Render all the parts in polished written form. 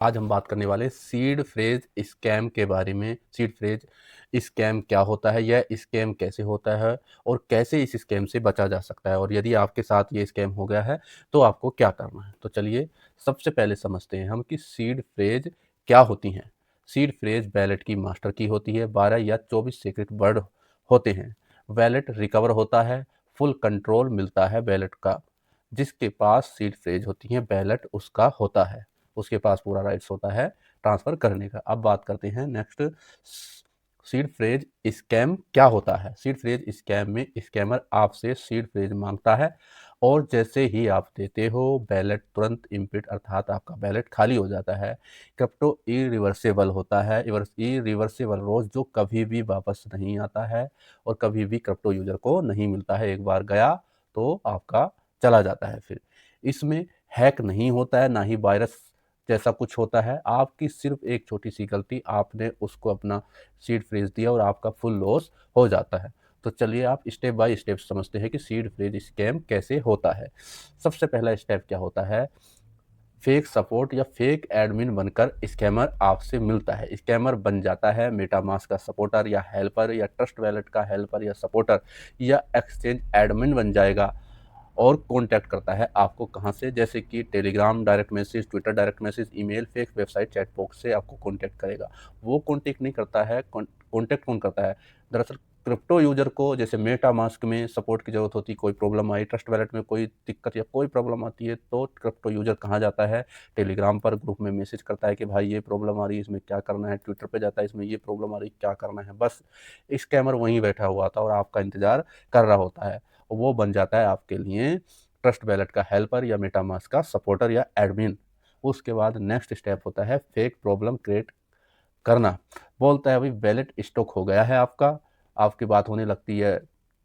आज हम बात करने वाले सीड फ्रेज स्कैम के बारे में। सीड फ्रेज स्कैम क्या होता है, यह स्कैम कैसे होता है और कैसे इस स्कैम से बचा जा सकता है, और यदि आपके साथ ये स्कैम हो गया है तो आपको क्या करना है। तो चलिए सबसे पहले समझते हैं हम कि सीड फ्रेज क्या होती हैं। सीड फ्रेज वैलेट की मास्टर की होती है। 12 या 24 सीक्रेट वर्ड होते हैं। वैलेट रिकवर होता है, फुल कंट्रोल मिलता है वैलेट का। जिसके पास सीड फ्रेज होती है वैलेट उसका होता है, उसके पास पूरा राइट्स होता है ट्रांसफर करने का। अब बात करते हैं नेक्स्ट, सीड फ्रेज स्कैम क्या होता है। सीड फ्रेज स्कैम में स्कैमर आपसे सीड फ्रेज मांगता है और जैसे ही आप देते हो बैलेट तुरंत इम्प्लिट अर्थात आपका बैलेट खाली हो जाता है। क्रिप्टो इरिवर्सेबल होता है, इरिवर्सेबल रोज जो कभी भी वापस नहीं आता है और कभी भी क्रिप्टो यूजर को नहीं मिलता है। एक बार गया तो आपका चला जाता है। फिर इसमें हैक नहीं होता है, ना ही वायरस जैसा कुछ होता है। आपकी सिर्फ एक छोटी सी गलती, आपने उसको अपना सीड फ्रेज दिया और आपका फुल लॉस हो जाता है। तो चलिए आप स्टेप बाय स्टेप समझते हैं कि सीड फ्रेज स्कैम कैसे होता है। सबसे पहला स्टेप क्या होता है, फेक सपोर्ट या फेक एडमिन बनकर स्कैमर आपसे मिलता है। स्कैमर बन जाता है मेटामास्क का सपोर्टर या हेल्पर या ट्रस्ट वैलेट का हेल्पर या सपोर्टर या एक्सचेंज एडमिन बन जाएगा और कॉन्टैक्ट करता है आपको कहाँ से, जैसे कि Telegram direct message, Twitter direct message, email, fake website, chat box से आपको कॉन्टैक्ट करेगा। वो कॉन्टैक्ट नहीं करता है, कॉन्टैक्ट कौन करता है, दरअसल क्रिप्टो यूजर को। जैसे मेटा मास्क में सपोर्ट की जरूरत होती, कोई प्रॉब्लम आई, ट्रस्ट वैलेट में कोई दिक्कत या कोई प्रॉब्लम आती है तो क्रिप्टो यूजर कहाँ जाता है, टेलीग्राम पर ग्रुप में मैसेज करता है कि भाई ये प्रॉब्लम आ रही है, इसमें क्या करना है। ट्विटर पे जाता है, इसमें ये प्रॉब्लम आ रही है, क्या करना है। बस स्कैमर वहीं बैठा हुआ था और आपका इंतजार कर रहा होता है। वो बन जाता है आपके लिए ट्रस्ट वैलेट का हेल्पर या मेटामास्क का सपोर्टर या एडमिन। उसके बाद नेक्स्ट स्टेप होता है फेक प्रॉब्लम क्रिएट करना। बोलता है भाई वैलेट स्टॉक हो गया है आपका, आपकी बात होने लगती है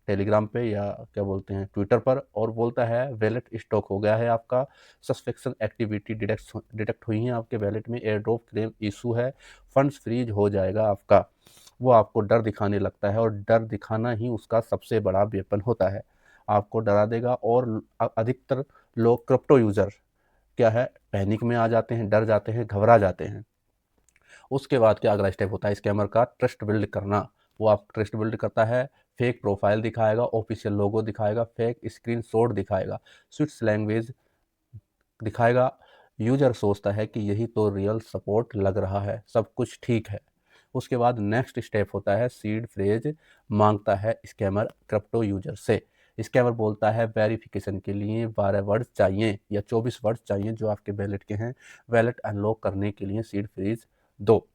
टेलीग्राम पे या क्या बोलते हैं ट्विटर पर, और बोलता है वैलेट स्टॉक हो गया है आपका, सस्पेक्शन एक्टिविटी डिटेक्ट हुई है आपके वैलेट में, एयर ड्रॉप क्लेम इशू है, फंड्स फ्रीज हो जाएगा आपका। वो आपको डर दिखाने लगता है और डर दिखाना ही उसका सबसे बड़ा वेपन होता है। आपको डरा देगा और अधिकतर लोग क्रिप्टो यूजर क्या है, पैनिक में आ जाते हैं, डर जाते हैं, घबरा जाते हैं। उसके बाद क्या अगला स्टेप होता है स्कैमर का, ट्रस्ट बिल्ड करना। वो आप ट्रस्ट बिल्ड करता है, फेक प्रोफाइल दिखाएगा, ऑफिशियल लोगो दिखाएगा, फेक स्क्रीनशॉट दिखाएगा, स्विट्स लैंग्वेज दिखाएगा। यूजर सोचता है कि यही तो रियल सपोर्ट लग रहा है, सब कुछ ठीक है। उसके बाद नेक्स्ट स्टेप होता है सीड फ्रेज मांगता है स्कैमर क्रिप्टो यूजर से। स्कैमर बोलता है वेरिफिकेशन के लिए 12 वर्ड चाहिए या 24 वर्ड चाहिए जो आपके वैलेट के हैं, वैलेट अनलॉक करने के लिए सीड फ्रेज दो।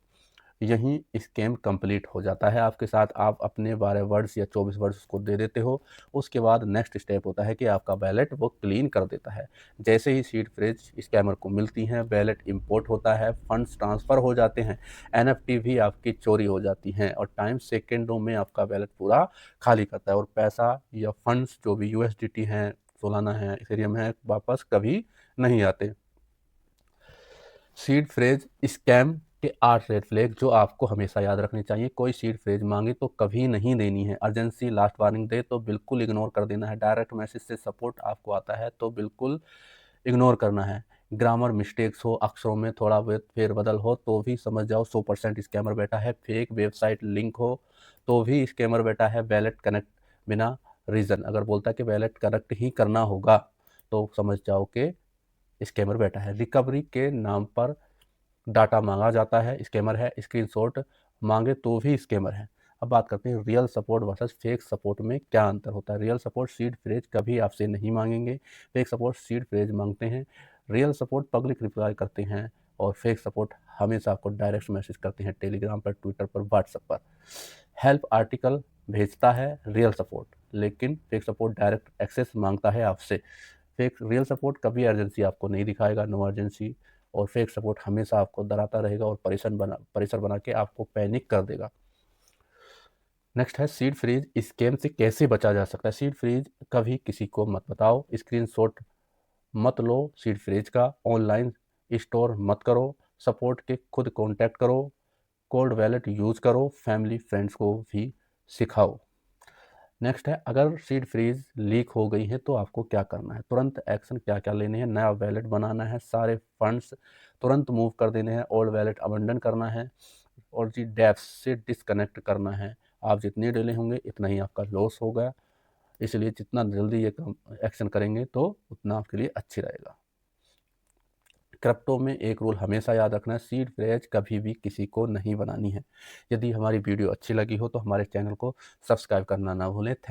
यहीं स्कैम कंप्लीट हो जाता है आपके साथ। आप अपने 12 वर्ड्स या 24 वर्ड्स उसको दे देते हो। उसके बाद नेक्स्ट स्टेप होता है कि आपका बैलेट वो क्लीन कर देता है। जैसे ही सीड फ्रेज स्कैमर को मिलती हैं, बैलेट इंपोर्ट होता है, फंड्स ट्रांसफ़र हो जाते हैं, एनएफटी भी आपकी चोरी हो जाती हैं और टाइम सेकेंडों में आपका बैलेट पूरा खाली करता है और पैसा या फंड्स जो भी यूएसडीटी हैं, सोलाना है, इथेरियम है, वापस कभी नहीं आते। सीड फ्रेज स्कैम के 8 रेड फ्लैग जो आपको हमेशा याद रखने चाहिए। कोई सीड फ्रेज मांगे तो कभी नहीं देनी है। अर्जेंसी लास्ट वार्निंग दे तो बिल्कुल इग्नोर कर देना है। डायरेक्ट मैसेज से सपोर्ट आपको आता है तो बिल्कुल इग्नोर करना है। ग्रामर मिस्टेक्स हो, अक्षरों में थोड़ा बहुत फेरबदल हो तो भी समझ जाओ 100% स्कैमर बैठा है। फेक वेबसाइट लिंक हो तो भी स्कैमर बैठा है। वैलेट कनेक्ट बिना रीज़न अगर बोलता है कि वैलेट कनेक्ट ही करना होगा तो समझ जाओ कि स्कैमर बैठा है। रिकवरी के नाम पर डाटा मांगा जाता है, स्कैमर है। स्क्रीनशॉट मांगे तो भी स्कैमर है। अब बात करते हैं real support versus fake support में क्या अंतर होता है। रियल सपोर्ट सीड फ्रेज कभी आपसे नहीं मांगेंगे, फेक सपोर्ट सीड फ्रेज मांगते हैं। रियल सपोर्ट पब्लिक रिप्लाई करते हैं और फेक सपोर्ट हमेशा आपको डायरेक्ट मैसेज करते हैं टेलीग्राम पर, ट्विटर पर, व्हाट्सएप पर। हेल्प आर्टिकल भेजता है रियल सपोर्ट, लेकिन फेक सपोर्ट डायरेक्ट एक्सेस मांगता है आपसे। फेक रियल सपोर्ट कभी अर्जेंसी आपको नहीं दिखाएगा, नो अर्जेंसी, और फेक सपोर्ट हमेशा आपको डराता रहेगा और परेशान बना के आपको पैनिक कर देगा। नेक्स्ट है सीड फ्रीज स्कैम से कैसे बचा जा सकता है। सीड फ्रीज कभी किसी को मत बताओ, स्क्रीनशॉट मत लो सीड फ्रीज का, ऑनलाइन स्टोर मत करो, सपोर्ट के खुद कांटेक्ट करो, कोल्ड वैलेट यूज करो, फैमिली फ्रेंड्स को भी सिखाओ। नेक्स्ट है, अगर सीड फ्रीज लीक हो गई है तो आपको क्या करना है, तुरंत एक्शन क्या क्या लेने हैं। नया वैलेट बनाना है, सारे फंड्स तुरंत मूव कर देने हैं, ओल्ड वैलेट अबंडन करना है और जी डेप्स से डिस्कनेक्ट करना है। आप जितने डिले होंगे इतना ही आपका लॉस होगा, इसलिए जितना जल्दी ये एक्शन करेंगे तो उतना आपके लिए अच्छी रहेगा। क्रिप्टो में एक रूल हमेशा याद रखना है, सीड फ्रेज कभी भी किसी को नहीं बनानी है। यदि हमारी वीडियो अच्छी लगी हो तो हमारे चैनल को सब्सक्राइब करना ना भूलें। थैंक